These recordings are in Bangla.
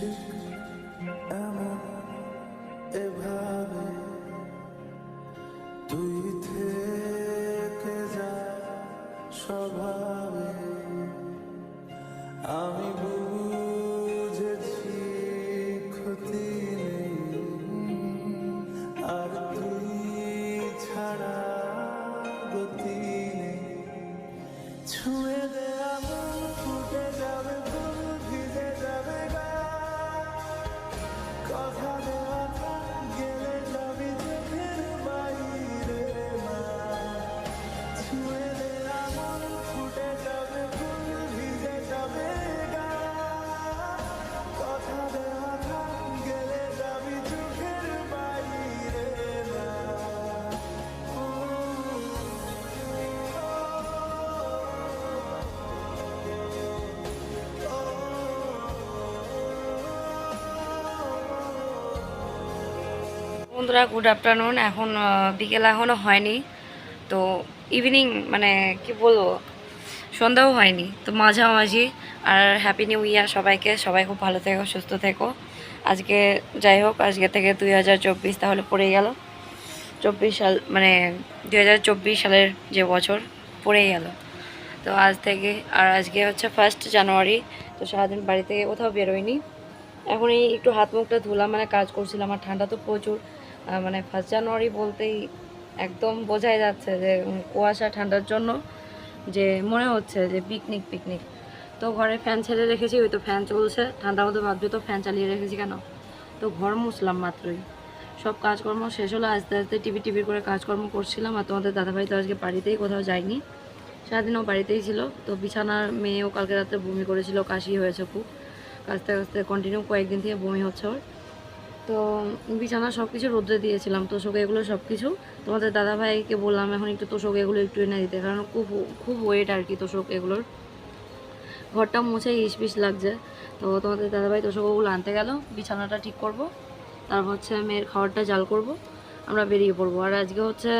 ঠিক এমন এভাবে তুই থেকে যা স্বভাবে আমি বুঝেছি ক্ষতি নেই আর তুই ছাড়া গতি নেই ছুঁয়ে দে এমন ফুটে যাবে ফুল ভিজে যাবে গা কথা দেওয়া থাক গেলে যাবি চোখের বাইরে না ছুঁয়ে দে এমন ফুটে যাবে ফুল ভিজে যাবে গা কথা দেওয়া থাক গেলে যাবি চোখের বাইরে না বন্ধুরা গুড আফটারনুন। এখন বিকেল এখনও হয়নি, তো ইভিনিং মানে কি বলবো, সন্ধ্যাও হয়নি, তো মাঝামাঝি। আর হ্যাপি নিউ ইয়ার সবাইকে, সবাই খুব ভালো থেকো, সুস্থ থেকো। আজকে যাই হোক, আজকে থেকে 2024 তাহলে পড়ে গেল 24 সাল, মানে 2024 সালের যে বছর পড়েই গেল। তো আজ থেকে, আর আজকে হচ্ছে 1 জানুয়ারি, তো সারাদিন বাড়ি থেকে কোথাও বেরোয়নি। এখন এই একটু হাত মুখটা ধুলাম, মানে কাজ করছিলাম, আর ঠান্ডা তো প্রচুর। মানে 1 জানুয়ারি বলতেই একদম বোঝাই যাচ্ছে যে কুয়াশা ঠান্ডার জন্য যে মনে হচ্ছে যে পিকনিক পিকনিক। তো ঘরে ফ্যান ছেড়ে রেখেছি, ওই তো ফ্যান চলছে, ঠান্ডার মধ্যে ভাবছি তো ফ্যান চালিয়ে রেখেছি কেন। তো ঘর মুছলাম মাত্রই, সব কাজকর্ম শেষ হলো, আস্তে আস্তে টিভি করে কাজকর্ম করছিলাম। আর তোমাদের দাদাভাই তো আজকে বাড়িতেই, কোথাও যায়নি, সারাদিনও বাড়িতেই ছিল। তো বিছানার মেয়েও কালকে রাতে বমি করেছিল, কাশি হয়েছে খুব, কাঁচতে কাঁচতে কন্টিনিউ কয়েকদিন থেকে বমি হচ্ছে ওর। তো বিছানা সব কিছু রোদ্রে দিয়েছিলাম, তোষক এগুলো সব কিছু। তোমাদের দাদাভাইকে বললাম এখন একটু তোষক এগুলো একটু এনে দিতে, কারণ খুব খুব ওয়েট আর কি তোষক এগুলোর। ঘরটা মুছে ইসপিস লাগছে। তো তোমাদের দাদাভাই তোষক ওগুলো আনতে গেল, বিছানাটা ঠিক করব, তারপর হচ্ছে মেয়ের খাবারটা জাল করব, আমরা বেরিয়ে পড়বো। আর আজকে হচ্ছে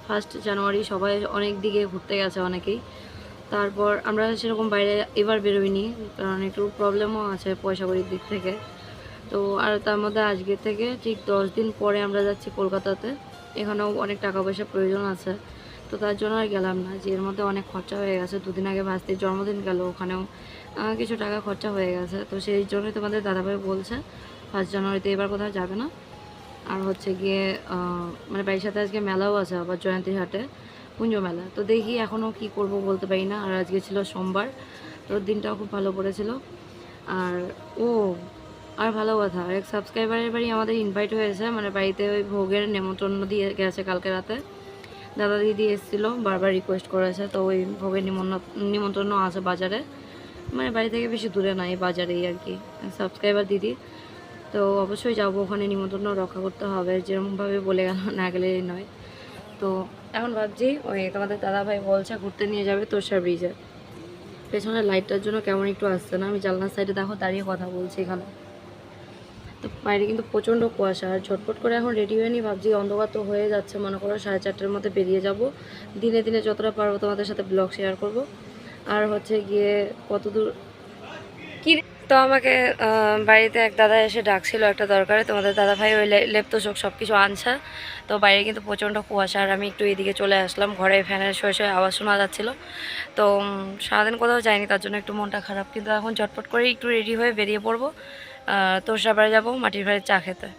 1 জানুয়ারি, সবাই অনেক দিকে ঘুরতে গেছে অনেকেই। তারপর আমরা সেরকম বাইরে এবার বেরোইনি, কারণ একটু প্রবলেমও আছে পয়সা কড়ির দিক থেকে। তো আর তার মধ্যে আজকে থেকে ঠিক 10 দিন পরে আমরা যাচ্ছি কলকাতাতে, এখানেও অনেক টাকা পয়সা প্রয়োজন আছে। তো তার জন্য আর গেলাম না, যে এর মধ্যে অনেক খরচা হয়ে গেছে। 2 দিন আগে ভাস্তির জন্মদিন গেল, ওখানেও কিছু টাকা খরচা হয়ে গেছে। তো সেই জন্যই তোমাদের দাদাভাই বলছে 1 জানুয়ারিতে এবার কোথাও যাবে না। আর হচ্ছে গিয়ে মানে বাড়ির সাথে আজকে মেলাও আছে আবার, জয়ন্তী হাটে কুঞ্জ মেলা। তো দেখি এখনও কি করব বলতে পারি না। আর আজকে ছিল সোমবার, তো দিনটাও খুব ভালো পড়েছিল। আর ও আর ভালো কথা, এক সাবস্ক্রাইবারের বাড়ি আমাদের ইনভাইট হয়েছে, মানে বাড়িতে ওই ভোগের নেমন্ত্রণ দিয়ে গেছে কালকে রাতে। দাদা দিদি এসেছিলো, বারবার রিকোয়েস্ট করেছে, তো ওই ভোগের নিমন্ত্রণ আছে বাজারে, মানে বাড়ি থেকে বেশি দূরে না, এই বাজারেই আর কি, সাবস্ক্রাইবার দিদি। তো অবশ্যই যাবো, ওখানে নিমন্ত্রণ রক্ষা করতে হবে, যেরকমভাবে বলে গেল, না গেলে নয়। তো এখন ভাবছি ওই তোমাদের দাদাভাই বলছে ঘুরতে নিয়ে যাবে তোরসা ব্রিজে। পেছনের লাইটটার জন্য কেমন একটু আসছে না, আমি জানলার সাইডে দেখো দাঁড়িয়ে কথা বলছি এখানে। তো বাইরে কিন্তু প্রচণ্ড কুয়াশা, আর ঝটপট করে এখন রেডি হয়ে নি, ভাবছি অন্ধকার তো হয়ে যাচ্ছে, মনে করো 4:30টার মধ্যে বেরিয়ে যাব। দিনে দিনে যতটা পারবো তোমাদের সাথে ব্লগ শেয়ার করব। আর হচ্ছে গিয়ে কত দূর কি। তো আমাকে বাড়িতে এক দাদা এসে ডাকছিল একটা দরকারে, তোমাদের দাদা ভাই ওই লেপতোষক সব কিছু আনছে। তো বাইরে কিন্তু প্রচণ্ড কুয়াশা, আর আমি একটু এদিকে চলে আসলাম, ঘরে ফ্যানের শয়ে আওয়াজ শোনা যাচ্ছিলো। তো সারাদিন কোথাও যাইনি, তার জন্য একটু মনটা খারাপ। কিন্তু এখন ঝটপট করে একটু রেডি হয়ে বেরিয়ে পড়বো, তোরসা বাড়ি যাবো মাটির বাড়ির চা খেতে।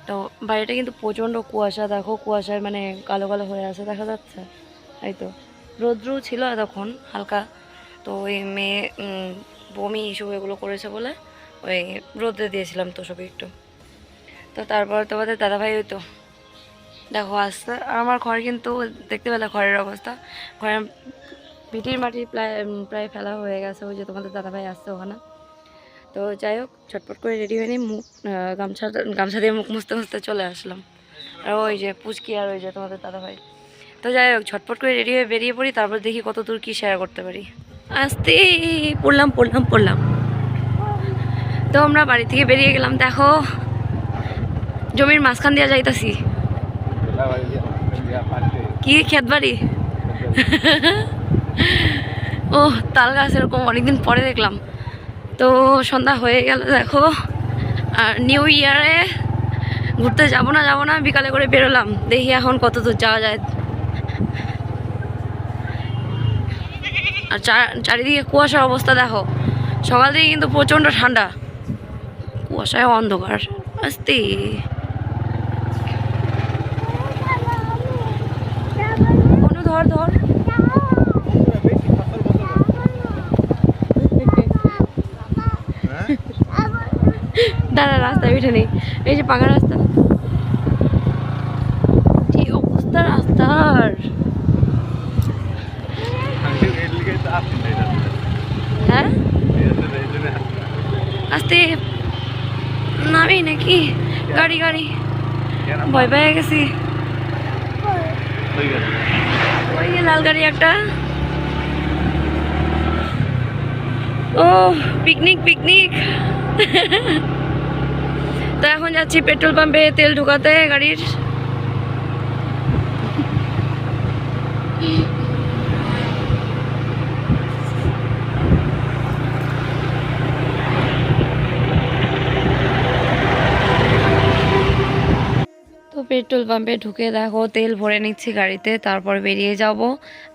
তো বাড়িটা কিন্তু প্রচণ্ড কুয়াশা, দেখো কুয়াশায় মানে কালো কালো হয়ে আছে, দেখা যাচ্ছে। এই তো রৌদ্রু ছিল এতক্ষণ হালকা, তো ওই মেয়ে বমি ইস্যু এগুলো করেছে বলে ওই রোদে দিয়েছিলাম তোষকে একটু। তো তারপর তোমাদের দাদাভাই ওই তো দেখো আসছে। আর আমার ঘর কিন্তু দেখতে পেলে ঘরের অবস্থা, ঘরের ভিটির মাটি প্রায় ফেলা হয়ে গেছে, ওই যে তোমাদের দাদাভাই আসছে ওখানে। তো যাই হোক, ছটপট করে রেডি হয়ে নিই, মুখ গামছা দিয়ে মুখ মুছতে মুছতে চলে আসলাম। আর ওই যে পুচকি আর ওই যে তোমাদের দাদাভাই। তো যাই হোক, ছটপট করে রেডি হয়ে বেরিয়ে পড়ি, তারপর দেখি কত দূর কী শেয়ার করতে পারি। আসতে পড়লাম। তো আমরা বাড়ি থেকে বেরিয়ে গেলাম, দেখো জমির মাঝখান দিয়ে যাইতাছি। কি ক্ষেত বাড়ি? ও তাল গাছ, এরকম অনেকদিন পরে দেখলাম। তো সন্ধ্যা হয়ে গেল, দেখো আর নিউ ইয়ারে ঘুরতে যাবো না বিকালে করে বেরোলাম, দেখি এখন কত দূর যাওয়া যায়। আর চারিদিকে কুয়াশার অবস্থা দেখো, সকাল থেকে কিন্তু প্রচণ্ড ঠান্ডা, কুয়াশায় অন্ধকার। আস্তে অনু ধর ধর, দাঁড়া রাস্তায় উঠে নেই, এই যে পাকা রাস্তা, কি অবস্থা রাস্তার। হ্যাঁ আস্তে নামি নাকি, গাড়ি গাড়ি ভয় পেয়ে গেছি। ওই যে লাল গাড়ি একটা। ও পিকনিক পিকনিক। তো এখন যাচ্ছি পেট্রোল পাম্পে তেল ঢুকাতে গাড়ির। তো পেট্রোল পাম্পে ঢুকে দেখো তেল ভরে নিচ্ছি গাড়িতে, তারপর বেরিয়ে যাব।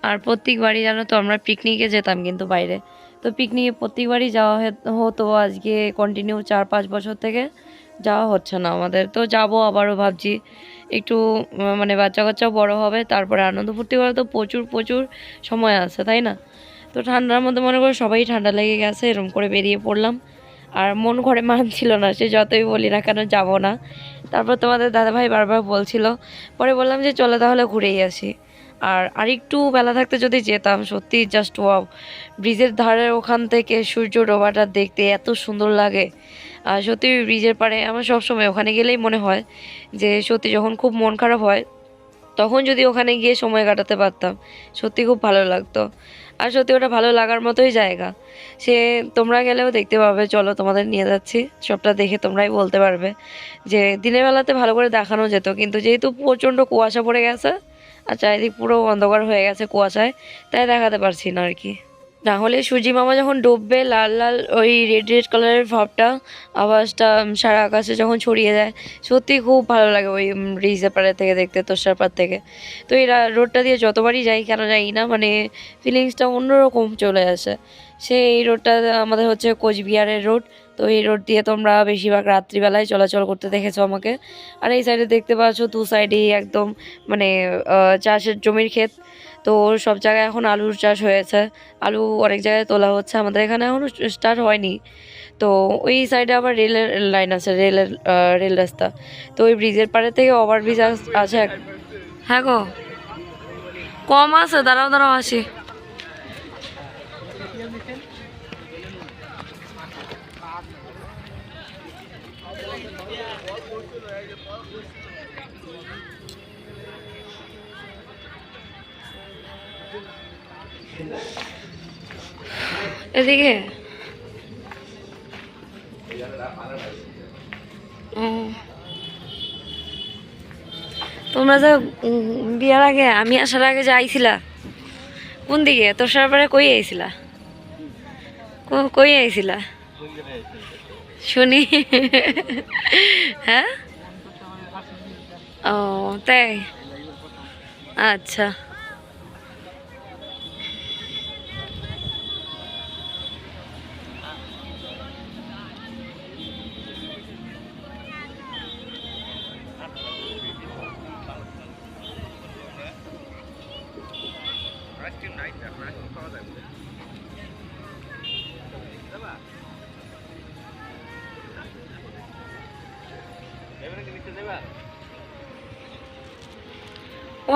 আর প্রত্যেকবারই জানো তো আমরা পিকনিকে যেতাম কিন্তু বাইরে, তো পিকনিকে প্রত্যেকবারই যাওয়া হতো, আজকে কন্টিনিউ 4-5 বছর থেকে যাওয়া হচ্ছে না আমাদের। তো যাব আবারও ভাবছি, একটু মানে বাচ্চা কাচ্চাও বড় হবে, তারপরে আনন্দ ফুর্তি করা তো প্রচুর প্রচুর সময় আছে তাই না। তো ঠান্ডার মধ্যে মনে করো সবাই ঠান্ডা লেগে গেছে, এরকম করে বেরিয়ে পড়লাম। আর মন ঘরে মানছিল না, সে যতই বলি না কেন যাব না। তারপর তোমাদের দাদাভাই বারবার বলছিল, পরে বললাম যে চলে তাহলে ঘুরেই আসি। আর আরেকটু বেলা থাকতে যদি যেতাম, সত্যি জাস্ট ওয়াও, ব্রিজের ধারের ওখান থেকে সূর্য ডোবাটা দেখতে এত সুন্দর লাগে। আর সত্যি ব্রিজের পাড়ে আমার সবসময় ওখানে গেলেই মনে হয় যে সত্যি যখন খুব মন খারাপ হয় তখন যদি ওখানে গিয়ে সময় কাটাতে পারতাম, সত্যি খুব ভালো লাগতো। আর সত্যি ওটা ভালো লাগার মতোই জায়গা, সে তোমরা গেলেও দেখতে পাবে, চলো তোমাদের নিয়ে যাচ্ছি, সবটা দেখে তোমরাই বলতে পারবে যে দিনের বেলাতে ভালো করে দেখানো যেত, কিন্তু যেহেতু প্রচণ্ড কুয়াশা পড়ে গেছে আর চারিদিক পুরো অন্ধকার হয়ে গেছে কুয়াশায়, তাই দেখাতে পারছি না আর কি। না হলে সূর্যি মামা যখন ডুববে লাল লাল ওই রেড রেড কালারের ভাবটা, আওয়াজটা সারা আকাশে যখন ছড়িয়ে যায়, সত্যি খুব ভালো লাগে ওই ব্রিজের পাড়ে থেকে দেখতে, তোষার পাড় থেকে। তো এই রোডটা দিয়ে যতবারই যাই কেন যাই না, মানে ফিলিংসটা অন্যরকম চলে আসে। এই রোডটা আমাদের হচ্ছে কোচবিহারের রোড, তো এই রোড দিয়ে তোমরা বেশিরভাগ রাত্রিবেলায় চলাচল করতে দেখেছো আমাকে। আর এই সাইডে দেখতে পাচ্ছ দু সাইডেই একদম মানে চাষের জমির ক্ষেত, তো সব জায়গায় এখন আলুর চাষ হয়েছে, আলু অনেক জায়গায় তোলা হচ্ছে, আমাদের এখানে এখনও স্টার্ট হয়নি। তো ওই সাইডে আবার রেলের লাইন আছে, রেল রাস্তা, তো ওই ব্রিজের পাড়ে থেকে ওভারব্রিজ আছে। হ্যাঁ গো কম আছে, দাঁড়াও দাঁড়াও আসি। এদিকে তোমরা যে বিয়ার আগে আমি আসার আগে যে আইছিলা কোন দিকে, তোষার পাড়ে কই আইছিলা, কই আইছিলা শুনি? হ্যাঁ ও তাই, আচ্ছা।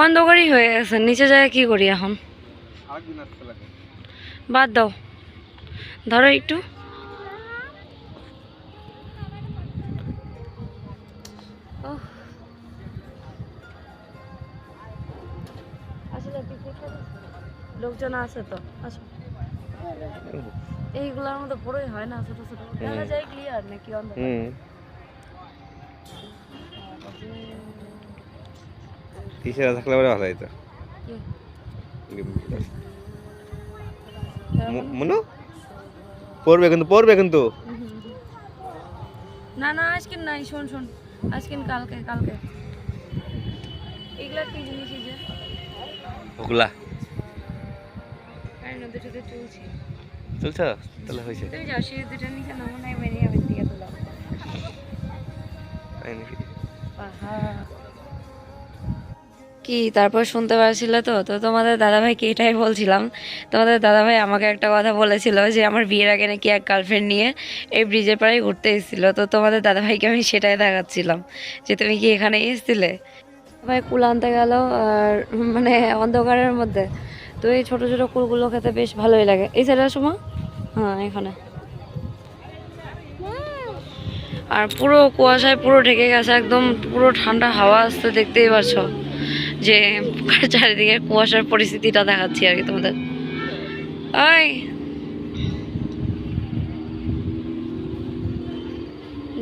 অন্ধকারই হয়ে গেছে, নিচে যায় কি করি এখন, বাদ দাও, ধরো একটু। লোকজন আছে তো, আচ্ছা এইগুলোর মধ্যে বড়ই হয় না, ছোট ছোট দেখা যায় ক্লিয়ার নাকি অন্ধকার। টিচার থাকলে ভালো হইতো মনো, পড়বে কিন্তু না না আজকে নাই, শোন শোন, আজকে কালকে কালকে। এগুলা কি জিনিস এই যে? ওগুলা আরে নদীটাতে চলছি। চলছ তাহলে হয়েছে তুমি যাও, সেই দুটো নিচে নামো, নাই মেরে আমি দিকে তোলাম। তাই নাকি? কি তারপর শুনতে পারছিলে তো? তো তোমাদের দাদাভাইকে এটাই বলছিলাম, তোমাদের দাদাভাই আমাকে একটা কথা বলেছিল যে আমার বিয়ের আগে নাকি এক গার্লফ্রেন্ড নিয়ে এই ব্রিজের পাড়ে ঘুরতে এসেছিল। তো তোমাদের দাদাভাইকে আমি সেটাই দেখাচ্ছিলাম যে তুমি কি এখানে এসেছিলে। ভাই কুল আনতে গেল আর মানে অন্ধকারের মধ্যে, তো এই ছোটো ছোটো কুলগুলো খেতে বেশ ভালোই লাগে। এই সাইডের সময় হ্যাঁ এখানে, আর পুরো কুয়াশায় পুরো ঢেকে গেছে, একদম পুরো ঠান্ডা হাওয়া আসতে, দেখতেই পাচ্ছ যে চারিদিকে কুয়াশার পরিস্থিতিটা দেখাচ্ছি আর কি তোমাদের। ওই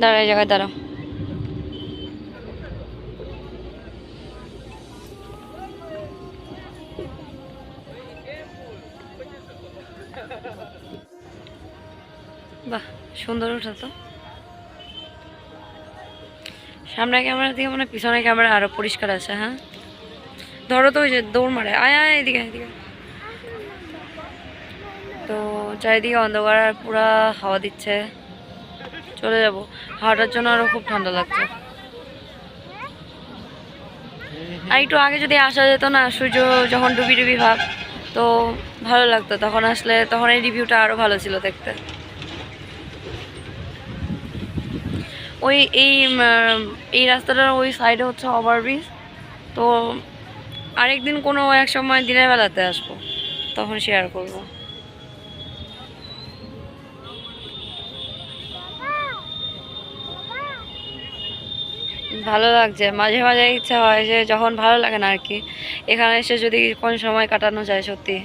দাঁড়াও, এই জায়গায় দাঁড়াও। বাহ সুন্দর ওঠা তো। সামনে ক্যামেরা থেকে মানে পিছনে ক্যামেরা আরো পরিষ্কার আছে। হ্যাঁ ধরো তো, ওই যে দৌড় মারে, আয় আয় এদিকে এদিকে। তো চারিদিকে অন্ধকার আর পুরা হাওয়া দিচ্ছে, চলে যাব। হাওয়াটার জন্য আরো খুব ঠান্ডা লাগছে। আর একটু আগে যদি আসা যেত না, সূর্য যখন ডুবি ডুবি ভাব, তো ভালো লাগতো তখন আসলে, তখন এই রিভিউটা আরো ভালো ছিল দেখতে। ওই এই রাস্তাটার ওই সাইডে হচ্ছে ওভারব্রিজ। তো আরেকদিন কোনো এক সময় দিনের বেলাতে আসবো, তখন শেয়ার করব। ভালো লাগছে, মাঝে মাঝে ইচ্ছা হয় যে যখন ভালো লাগে না আর কি, এখানে এসে যদি কোন সময় কাটানো যায়। সত্যি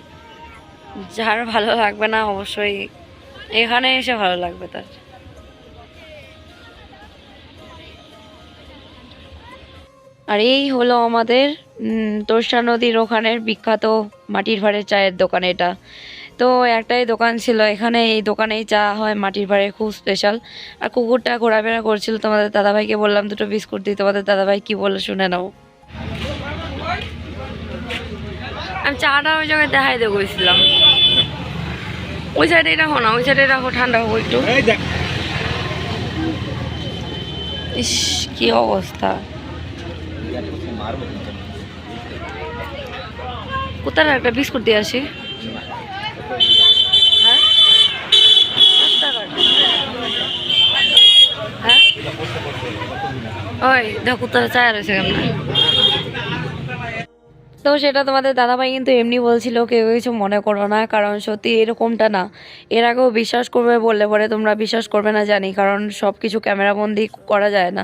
যার ভালো লাগবে না অবশ্যই এখানে এসে ভালো লাগবে তার। আর এই হলো আমাদের তোরসা নদীর ওখানের বিখ্যাত মাটির ভাঁড়ের চায়ের দোকান এটা। তো একটাই দোকান ছিল এখানে, এই দোকানেই চা হয় মাটির ভাঁড়ে, খুব স্পেশাল। আর কুকুরটা ঘোরাফেরা করছিল, তোমাদের দাদাভাইকে বললাম দুটো বিস্কুট দিই, তোমাদের দাদাভাই কি বলে শুনে নাও। আমি চাটা ওই জায়গায় দেখাই দিয়ে গেছিলাম, ওই সাইডে রাখো না, ওই সাইডে রাখো, ঠান্ডা হোক একটু। ইস কি অবস্থা, কোথায় একটা বিস্কুট দিয়ে আসি। হ্যাঁ 5 টাকার। হ্যাঁ ওই দেখো কোথায় চায় রয়েছে কেমন। তো সেটা তোমাদের দাদাভাই কিন্তু এমনি বলছিল, কেউ কিছু মনে করো না, কারণ সত্যি এরকমটা না। এর আগেও বিশ্বাস করবে বললে পরে তোমরা বিশ্বাস করবে না জানি, কারণ সব কিছু ক্যামেরাবন্দি করা যায় না।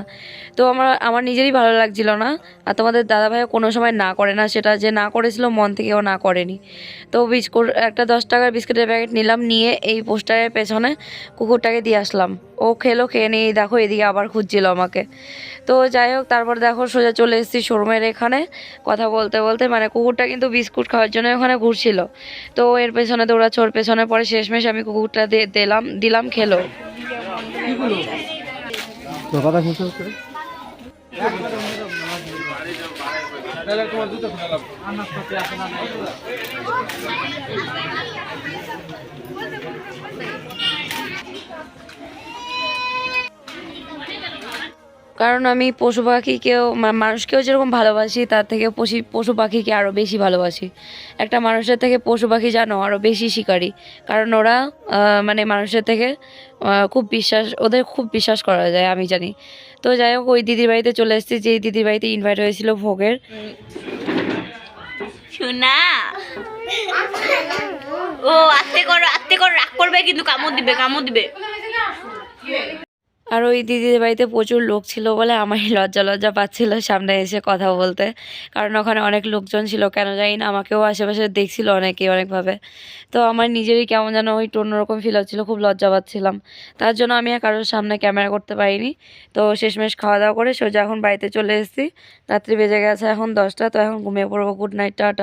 তো আমার নিজেরই ভালো লাগছিল না, আর তোমাদের দাদাভাইও কোনো সময় না করে না, সেটা যে না করেছিল মন থেকেও না করেনি। তো বিস্কুট একটা 10 টাকার বিস্কুটের প্যাকেট নিলাম, নিয়ে এই পোস্টারের পেছনে কুকুরটাকে দিয়ে আসলাম। ও খেলো, খেয়ে নিয়ে দেখো এদিকে আবার খুঁজছিল আমাকে। তো যাই হোক, তারপর দেখো সোজা চলে এসেছি শোরুমের এখানে কথা বলতে বলতে, মানে কুকুরটা কিন্তু বিস্কুট খাওয়ার জন্য ওখানে ঘুরছিল। তো এর পেছনে দৌড়াচ্ছে, ওর পেছনে পরে শেষমেশ আমি কুকুরটা দিলাম, খেলো। কারণ আমি পশু পাখিকেও মানুষকেও যেরকম ভালোবাসি, তার থেকে পশু পাখিকে আরও বেশি ভালোবাসি। একটা মানুষের থেকে পশু পাখি জানো আরও বেশি শিকারী, কারণ ওরা মানে মানুষের থেকে ওদের খুব বিশ্বাস করা যায় আমি জানি। তো যাই হোক, ওই দিদির বাড়িতে চলে এসেছি, যেই দিদির বাড়িতে ইনভাইট হয়েছিল ভোগের। শোনা ও আস্তে করো রাগ করবে কিন্তু, কামড় দিবে। আর ওই দিদির বাড়িতে প্রচুর লোক ছিল বলে আমারই লজ্জা পাচ্ছিল সামনে এসে কথা বলতে, কারণ ওখানে অনেক লোকজন ছিল, কেন জানি না আমাকেও আশেপাশে দেখছিল অনেকেই অনেকভাবে। তো আমার নিজেরই কেমন যেন ওই অন্যরকম ফিল হচ্ছিলো, খুব লজ্জা পাচ্ছিলাম। তার জন্য আমি আর কারোর সামনে ক্যামেরা করতে পারিনি। তো শেষমেশ খাওয়া দাওয়া করে সোজা এখন বাড়িতে চলে এসেছি। রাত্রি বেজে গেছে এখন 10টা, তো এখন ঘুমিয়ে পড়বো। Good night, tata.